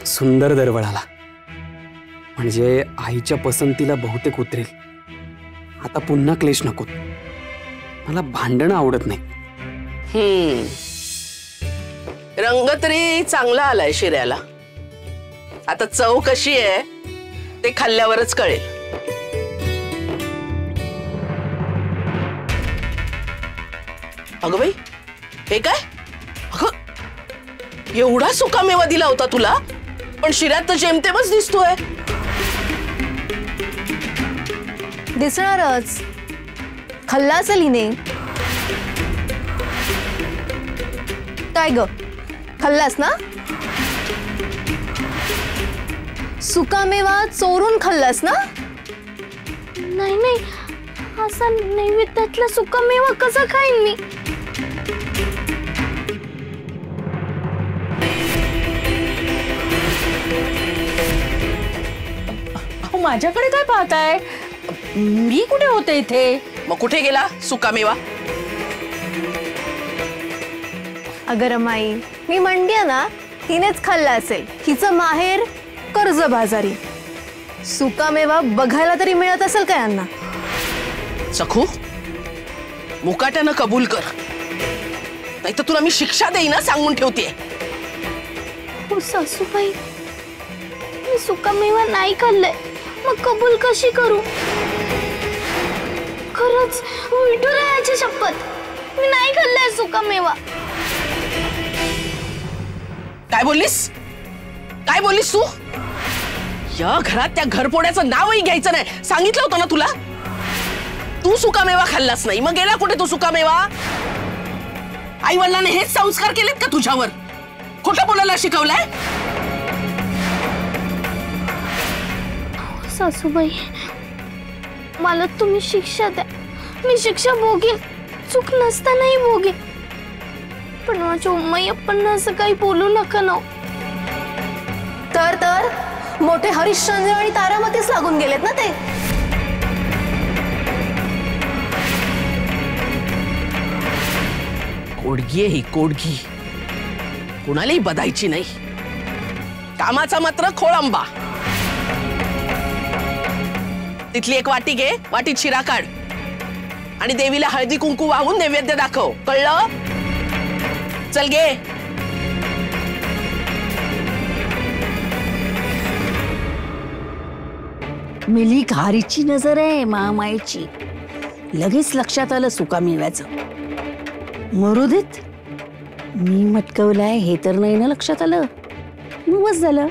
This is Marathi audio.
सुंदर दरवळ आला, म्हणजे आईच्या पसंतीला बहुतेक उतरेल. आता पुन्हा क्लेश नको. मला भांडणं आवडत नाही. रंग तरी चांगला आलाय शिऱ्याला. आता चव कशी आहे ते खाल्ल्यावरच कळेल. अगं बाई, हे काय? अगं, एवढा सुकामेवा दिला होता तुला, पण शिऱ्यात तर जेमतेमच दिसतोय. दिसणारच, खाल्ला असेल हिने. काय ग, खाल्लास ना? सुकामेवा चोरून खाल्लास ना? नाही नाही, असा नैवेद्यातला सुकामेवा कसा खाईन मी? माझ्याकडे काय पाहताय? मी कुठे होते इथे? मग कुठे गेला सुकामेवा? अगं रमाई, मी म्हणते ना, हिनेच खाल्ला असेल. हिचं माहेर कर्ज बाजारी. सुकामेवा बघायला तरी मिळत असेल का यांना? सखू, मुकाट्यानं कबूल कर, नाही तर तुला मी शिक्षा देईन ना, सांगून ठेवते. हो सासूबाई, मी सुकामेवा नाही खाल्लाय, मग कबूल कशी करू? खरंच विठुरायाची शपथ, मी नाही खाल्लाय सुकामेवा. काय बोललीस? काय बोललीस तू? या घरात त्या घरपोड्याचं नावही घ्यायचं नाही, सांगितलं होतं ना तुला. तू सुकामेवा खाल्लास नाही, मग गेला कुठे तू सुकामेवा? आई वडिलांनी हेच संस्कार केलेत का तुझ्यावर? खोटं बोलायला शिकवलंय? सासूबाई, मला तुम्ही शिक्षा द्या, मी शिक्षा भोगेन, चूक नसतानाही भोगेन. पण माझ्या उम्माई आपण असं काही बोलू नका ना. तर मोठे हरिश्चंद्र आणि तारामतीच लागून गेलेत ना ते. कोडगी आहे ही, कोडगी. कुणालाही बधायची नाही. कामाचा मात्र खोळंबा. तिथली एक वाटी घे, वाटीत शिरा काढ आणि देवीला हळदी कुंकू वाहून नैवेद्य दाखव, कळलं? चल गे. मिली घारीची नजर आहे महामायेची. लगेच लक्षात आलं सुकामेव्याचं. मरू देत, मी मटकवलाय हे तर नाही ना लक्षात आलं. मग बस झालं.